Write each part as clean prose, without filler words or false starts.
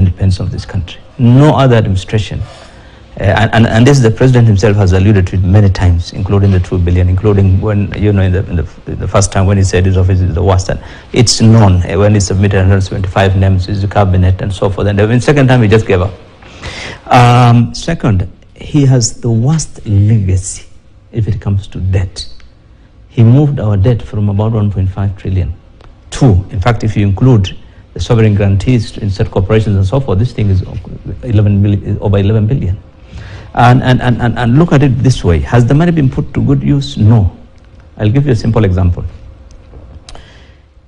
independence of this country. No other administration, and this the president himself has alluded to it many times, including the 2 billion, including when, you know, in the first time when he said his office is the worst. And it's known when he submitted 175 names to the cabinet and so forth. And the second time he just gave up. Second, he has the worst legacy if it comes to debt. He moved our debt from about 1.5 trillion to, in fact, if you include the sovereign guarantees in certain corporations and so forth, this thing is over 11 billion. And look at it this way. Has the money been put to good use? No. I'll give you a simple example.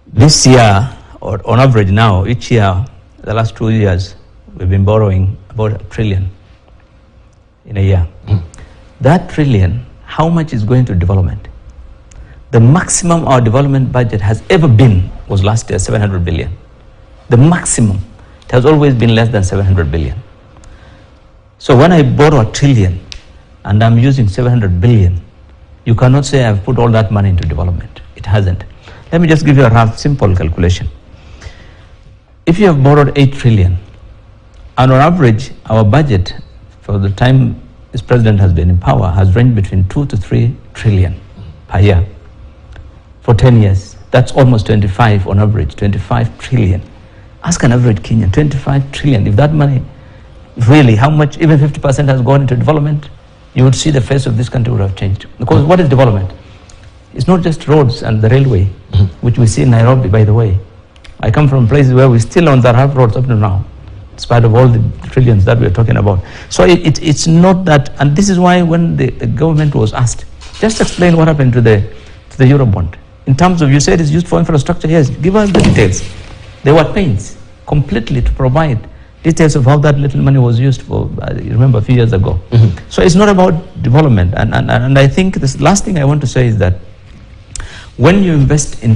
This year, or on average now, each year, the last 2 years, we've been borrowing about 1 trillion in a year. That trillion, how much is going to development? The maximum our development budget has ever been was last year, 700 billion. The maximum. It has always been less than 700 billion. So when I borrow 1 trillion and I'm using 700 billion, you cannot say I've put all that money into development. It hasn't. Let me just give you a rough, simple calculation. If you have borrowed 8 trillion, and on average, our budget for the time this president has been in power has ranged between 2 to 3 trillion per year for 10 years. That's almost 25 on average, 25 trillion. Ask an average Kenyan, 25 trillion. If that money, really, how much, even 50% has gone into development, you would see the face of this country would have changed. Because what is development? It's not just roads and the railway, which we see in Nairobi, by the way. I come from places where we still on that half roads up to now, in spite of all the trillions that we're talking about. So it's not that, and this is why when the government was asked, just explain what happened to the Eurobond. In terms of, you said it's used for infrastructure, yes, give us the details. There were pains completely to provide details of how that little money was used for, I remember a few years ago. So it's not about development. And I think this last thing I want to say is that when you invest in